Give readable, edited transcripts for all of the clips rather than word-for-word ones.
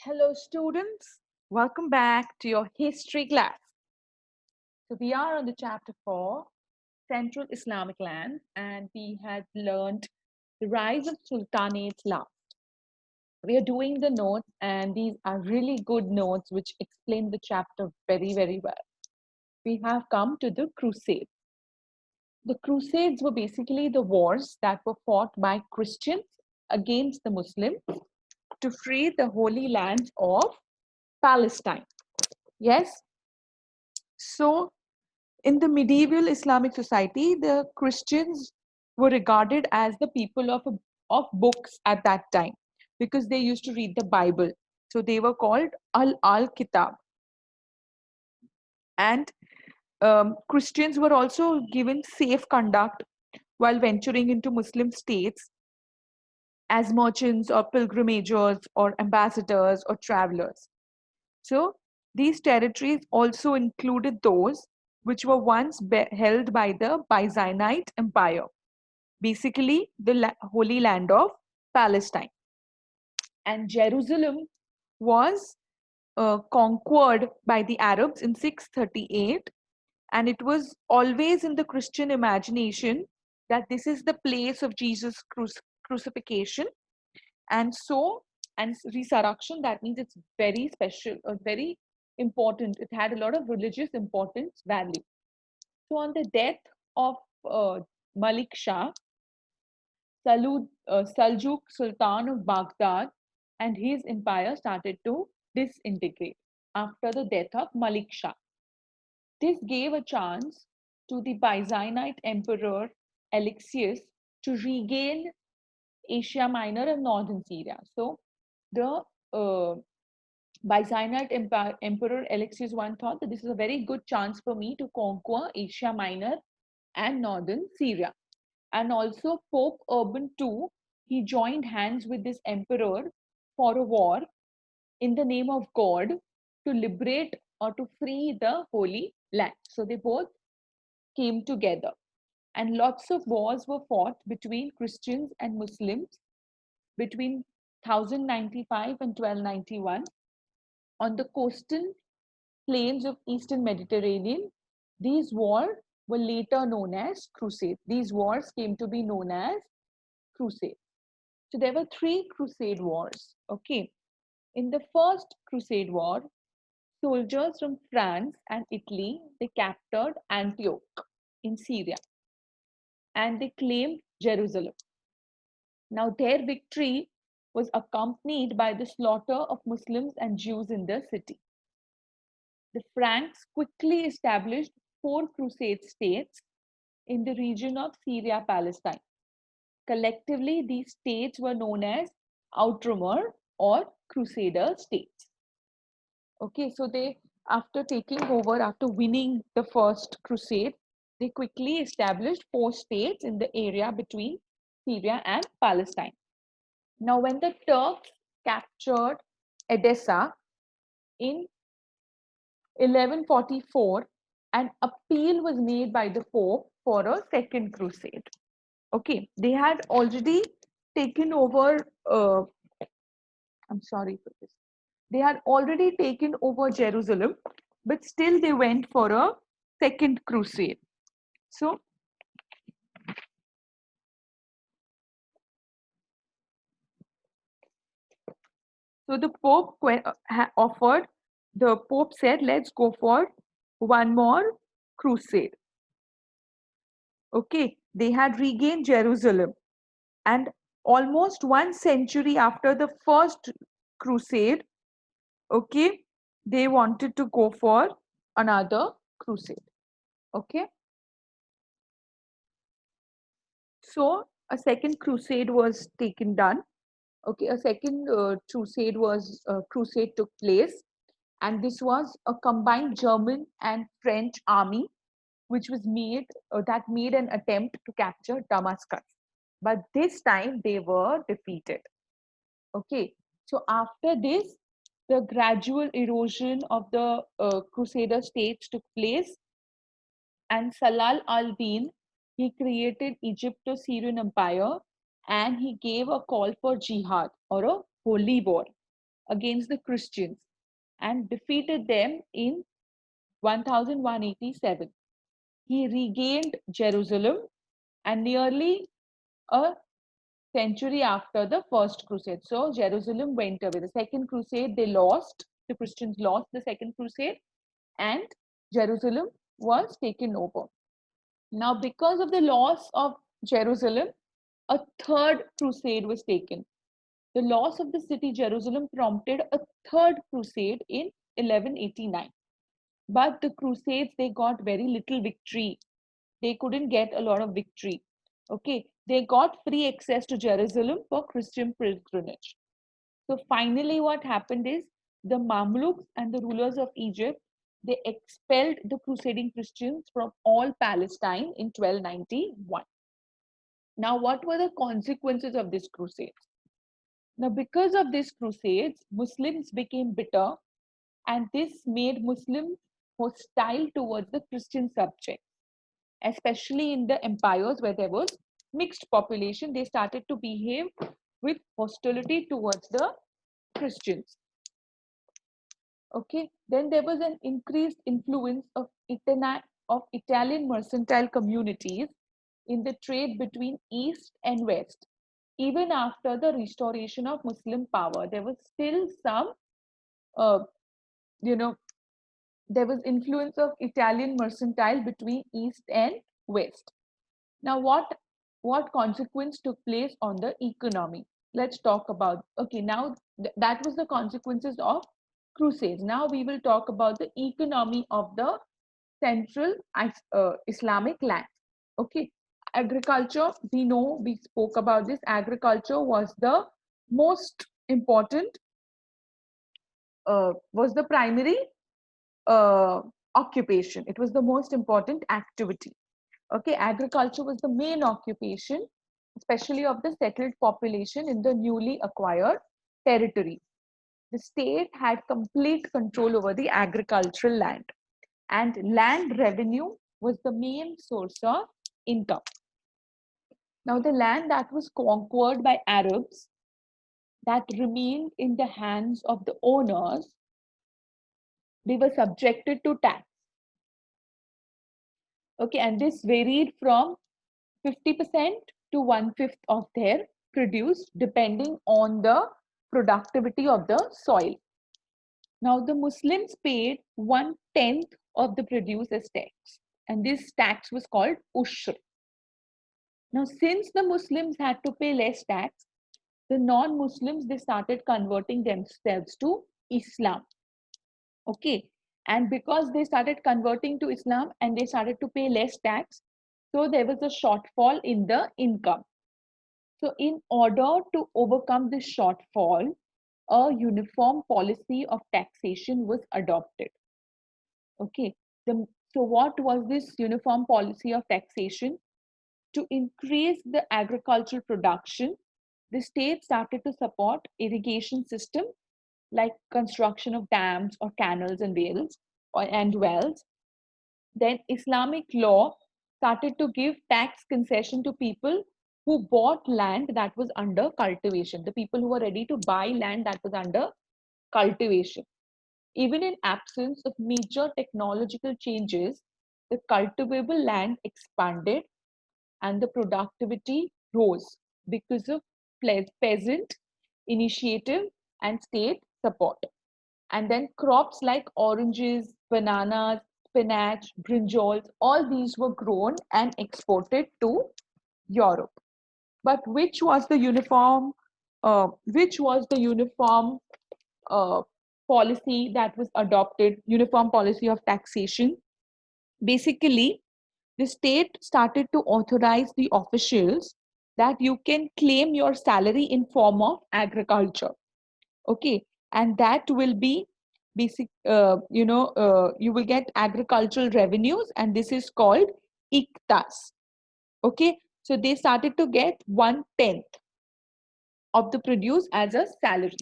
Hello, students. Welcome back to your history class. So, we are on the chapter 4, Central Islamic Lands, and we had learned the rise of sultanates last. We are doing the notes, and these are really good notes which explain the chapter very, very well. We have come to the Crusades. The Crusades were basically the wars that were fought by Christians against the Muslims to free the Holy Lands of Palestine. Yes, so in the medieval Islamic society, the Christians were regarded as the people of books at that time because they used to read the Bible. So they were called Al Kitab. And Christians were also given safe conduct while venturing into Muslim states as merchants or pilgrimagers or ambassadors or travelers. So these territories also included those which were once held by the Byzantine Empire, basically the Holy Land of Palestine. And Jerusalem was conquered by the Arabs in 638, and it was always in the Christian imagination that this is the place of Jesus' crucifixion, and so and resurrection. That means it's very special or very important. It had a lot of religious importance value. So on the death of Malik Shah, Saljuk Sultan of Baghdad, and his empire started to disintegrate after the death of Malik Shah. This gave a chance to the Byzantine emperor Alexius to regain Asia Minor and northern Syria. So the Byzantine Emperor Alexius I thought that this is a very good chance for me to conquer Asia Minor and northern Syria. And also Pope Urban II, he joined hands with this emperor for a war in the name of God to liberate or to free the Holy Land. So they both came together. And lots of wars were fought between Christians and Muslims between 1095 and 1291 on the coastal plains of Eastern Mediterranean. These wars were later known as crusades. These wars came to be known as crusades. So there were three crusade wars. Okay. In the first crusade war, soldiers from France and Italy, they captured Antioch in Syria and they claimed Jerusalem. Now their victory was accompanied by the slaughter of Muslims and Jews in the city. The Franks quickly established four crusade states in the region of Syria Palestine. Collectively, these states were known as Outremer or Crusader states. Okay, so they, after taking over, after winning the first crusade, they quickly established four states in the area between Syria and Palestine. Now, when the Turks captured Edessa in 1144, an appeal was made by the Pope for a second crusade. Okay, they had already taken over, I'm sorry for this. They had already taken over Jerusalem, but still they went for a second crusade. So, so the Pope offered, the Pope said, let's go for one more crusade. Okay, they had regained Jerusalem, and almost 1 century after the first crusade, okay, they wanted to go for another crusade. Okay, so a second crusade was taken done. Okay, a second crusade took place, and this was a combined German and French army which was made that made an attempt to capture Damascus, but this time they were defeated. Okay, so after this, the gradual erosion of the Crusader states took place, and Salal al-Din, he created Egypto-Syrian Empire, and he gave a call for jihad or a holy war against the Christians and defeated them in 1187. He regained Jerusalem, and nearly a century after the first crusade. So Jerusalem went away. The second crusade, they lost, the Christians lost the second crusade, and Jerusalem was taken over. Now, because of the loss of Jerusalem, a third crusade was taken. The loss of the city Jerusalem prompted a third crusade in 1189. But the crusades, they got very little victory. They couldn't get a lot of victory. Okay, they got free access to Jerusalem for Christian pilgrimage. So finally, what happened is the Mamluks and the rulers of Egypt, they expelled the crusading Christians from all Palestine in 1291. Now, what were the consequences of this crusade? Now, because of these crusades, Muslims became bitter, and this made Muslims hostile towards the Christian subjects, especially in the empires where there was mixed population. They started to behave with hostility towards the Christians. Okay, then there was an increased influence of Italian mercantile communities in the trade between East and West. Even after the restoration of Muslim power, there was still some, uh, you know, there was influence of Italian mercantile between East and West. Now, what consequence took place on the economy? Let's talk about. Okay, now that was the consequences of crusades. Now we will talk about the economy of the central Islamic land. Okay, agriculture. We know we spoke about this. Agriculture was the most important. Was the primary uh, occupation. It was the most important activity. Okay, agriculture was the main occupation, especially of the settled population in the newly acquired territory. The state had complete control over the agricultural land, and land revenue was the main source of income. Now, the land that was conquered by Arabs that remained in the hands of the owners, they were subjected to tax. Okay, and this varied from 50% to 1/5 of their produce, depending on the productivity of the soil. Now, the Muslims paid 1/10 of the produce as tax, and this tax was called ushr. Now, since the Muslims had to pay less tax, the non-Muslims, they started converting themselves to Islam. Okay, and because they started converting to Islam and they started to pay less tax, so there was a shortfall in the income. So, in order to overcome this shortfall, a uniform policy of taxation was adopted. Okay, so what was this uniform policy of taxation? To increase the agricultural production, the state started to support irrigation system like construction of dams or canals and wells. Then Islamic law started to give tax concession to people who bought land that was under cultivation, the people who were ready to buy land that was under cultivation. Even in absence of major technological changes, the cultivable land expanded and the productivity rose because of peasant initiative and state support. And then crops like oranges, bananas, spinach, brinjals, all these were grown and exported to Europe. But which was the uniform uh, policy that was adopted, uniform policy of taxation? Basically, the state started to authorize the officials that you can claim your salary in form of agriculture. Okay, and that will be you will get agricultural revenues, and this is called iktas. Okay, so they started to get 1/10 of the produce as a salary.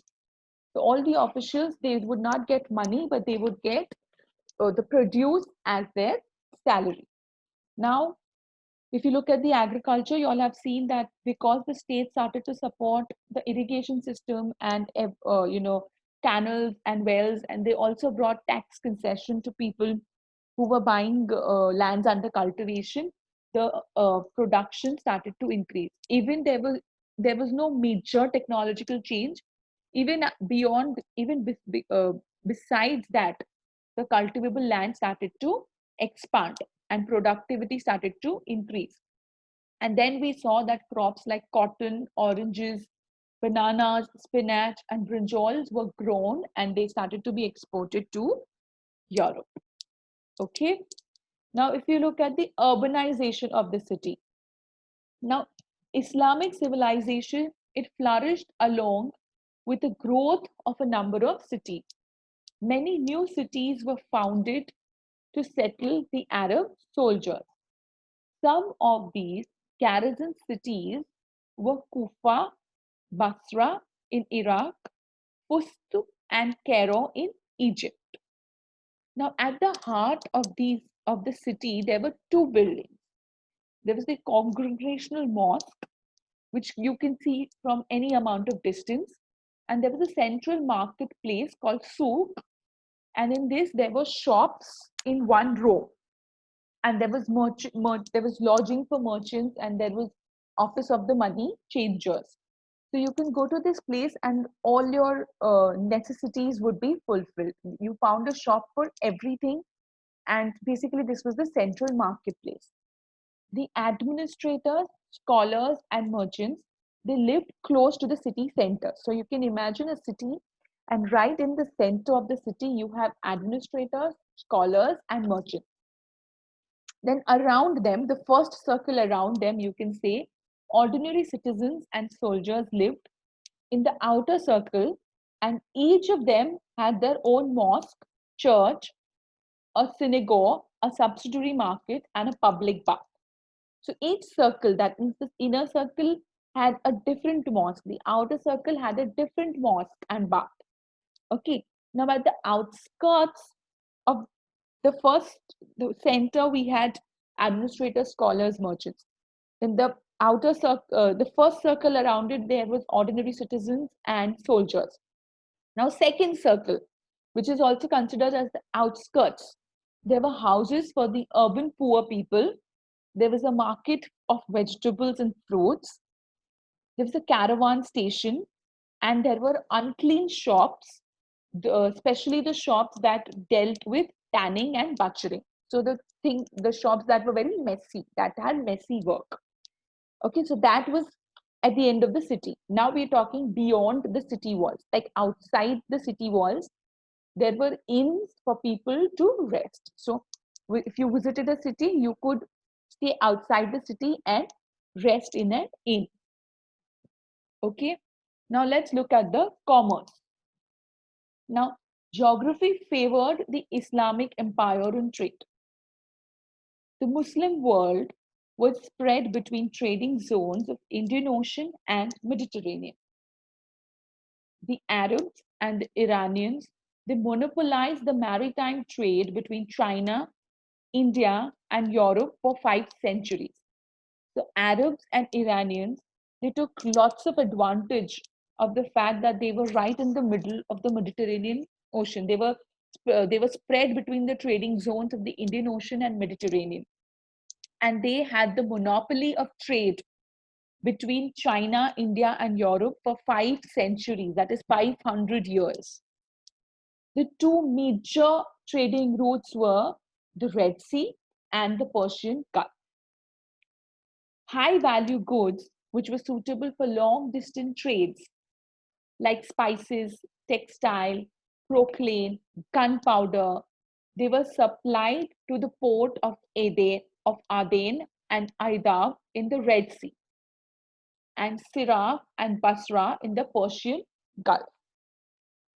So all the officials, they would not get money, but they would get the produce as their salary. Now, if you look at the agriculture, you all have seen that because the state started to support the irrigation system and canals and wells, and they also brought tax concession to people who were buying lands under cultivation. The production started to increase. Even there was no major technological change. Even beyond, even besides that, the cultivable land started to expand and productivity started to increase. And then we saw that crops like cotton, oranges, bananas, spinach, and brinjals were grown and they started to be exported to Europe. Okay. Now, if you look at the urbanization of the city, now Islamic civilization, it flourished along with the growth of a number of cities. Many new cities were founded to settle the Arab soldiers. Some of these garrison cities were Kufa, Basra in Iraq, Fustuk, and Cairo in Egypt. Now, at the heart of the city, there were two buildings. There was the Congregational Mosque, which you can see from any amount of distance, and there was a central marketplace called Souk, and in this there were shops in one row, and there was there was lodging for merchants, and there was office of the money changers. So you can go to this place and all your necessities would be fulfilled. You found a shop for everything, and basically this was the central marketplace. The administrators, scholars, and merchants, they lived close to the city center. So you can imagine a city, and right in the center of the city, you have administrators, scholars, and merchants. Then around them, the first circle around them, you can say ordinary citizens and soldiers lived in the outer circle, and each of them had their own mosque, church, a synagogue, a subsidiary market, and a public bath. So each circle, that means the inner circle, had a different mosque. The outer circle had a different mosque and bath. Okay. Now at the outskirts of the center, we had administrators, scholars, merchants. In the outer circle, the first circle around it, there was ordinary citizens and soldiers. Now, second circle, which is also considered as the outskirts, there were houses for the urban poor people. There was a market of vegetables and fruits. There was a caravan station, and there were unclean shops, especially the shops that dealt with tanning and butchering. So the shops that were very messy, that had messy work. Okay, so that was at the end of the city. Now we're talking beyond the city walls, like outside the city walls, there were inns for people to rest. So if you visited a city, you could stay outside the city and rest in an inn. Okay, now let's look at the commerce. Now, geography favored the Islamic empire in trade. The Muslim world was spread between trading zones of Indian Ocean and Mediterranean. The Arabs and the Iranians, they monopolized the maritime trade between China, India, and Europe for 5 centuries. The Arabs and Iranians, they took lots of advantage of the fact that they were right in the middle of the Mediterranean Ocean. They were spread between the trading zones of the Indian Ocean and Mediterranean, and they had the monopoly of trade between China, India, and Europe for 5 centuries, that is 500 years. The two major trading routes were the Red Sea and the Persian Gulf. High value goods, which were suitable for long distance trades, like spices, textile, proclaim, gunpowder, they were supplied to the port of Aden and Aida in the Red Sea, and Sirah and Basra in the Persian Gulf.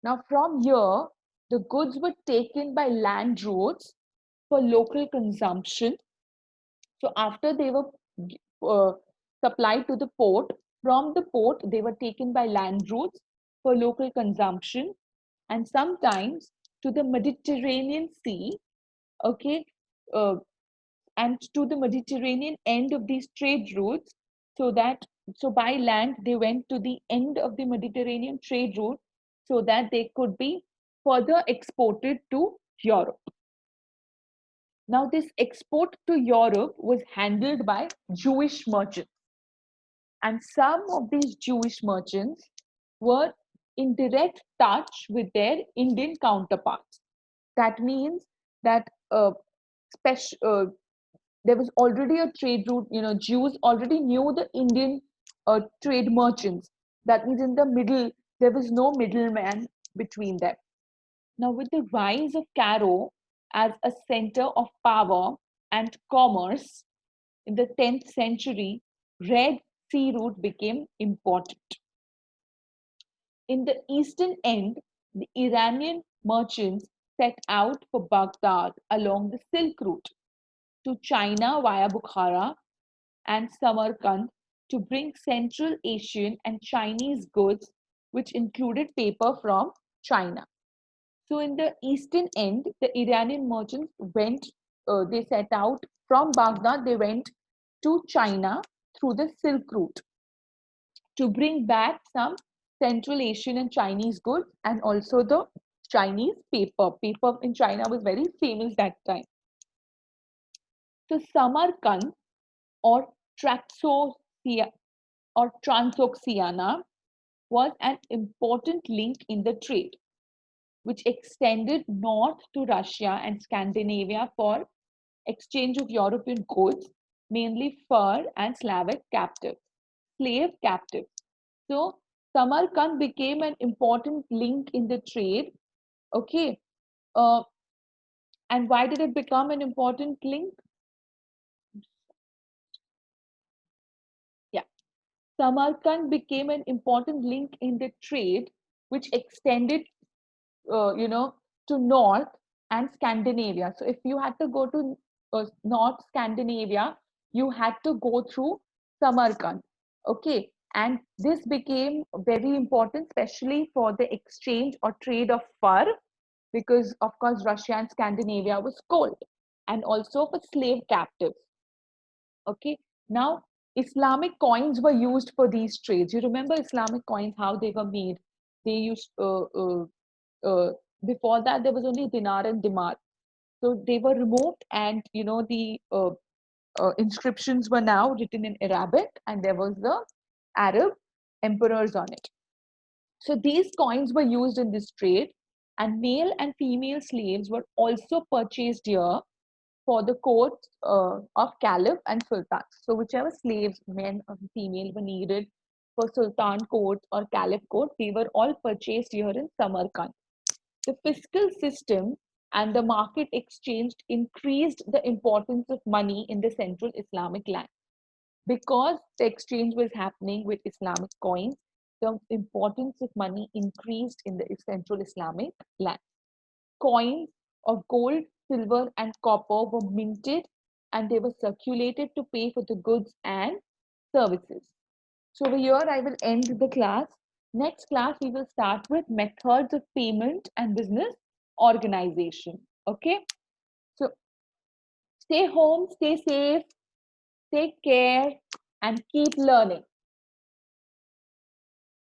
Now, from here, the goods were taken by land routes for local consumption. So, after they were uh, supplied to the port, from the port, they were taken by land routes for local consumption, and sometimes to the Mediterranean Sea, okay, uh, and to the Mediterranean end of these trade routes, so by land they went to the end of the Mediterranean trade route, so that they could be further exported to Europe. Now, this export to Europe was handled by Jewish merchants. And some of these Jewish merchants were in direct touch with their Indian counterparts. That means that there was already a trade route. Jews already knew the Indian trade merchants. That means in the middle, there was no middleman between them. Now, with the rise of Cairo as a center of power and commerce in the 10th century, Red Sea route became important. In the eastern end, the Iranian merchants set out for Baghdad along the Silk Route to China via Bukhara and Samarkand to bring Central Asian and Chinese goods, which included paper from China. So, in the eastern end, the Iranian merchants they set out from Baghdad, they went to China through the Silk Route to bring back some Central Asian and Chinese goods and also the Chinese paper. Paper in China was very famous that time. So Samarkand or Transoxiana was an important link in the trade, which extended north to Russia and Scandinavia for exchange of European goods, mainly fur and slave captives. So Samarkand became an important link in the trade. Okay. Uh, and why did it become an important link? Yeah. Samarkand became an important link in the trade, which extended, to North and Scandinavia. So if you had to go to North Scandinavia, you had to go through Samarkand. Okay. And this became very important, especially for the exchange or trade of fur, because of course Russia and Scandinavia was cold, and also for slave captives. Okay. Now, Islamic coins were used for these trades. You remember Islamic coins, how they were made? They used, before that, there was only dinar and dimar. So they were removed, and the inscriptions were now written in Arabic, and there was the Arab emperors on it. So these coins were used in this trade, and male and female slaves were also purchased here for the courts of caliph and sultan. So whichever slaves, men or female, were needed for sultan court or caliph court, they were all purchased here in Samarkand. The fiscal system and the market exchange increased the importance of money in the central Islamic land. Because the exchange was happening with Islamic coins, the importance of money increased in the central Islamic land. Coins of gold, silver, and copper were minted, and they were circulated to pay for the goods and services. So over here, I will end the class. Next class, we will start with methods of payment and business organization. Okay. So stay home, stay safe, take care, and keep learning.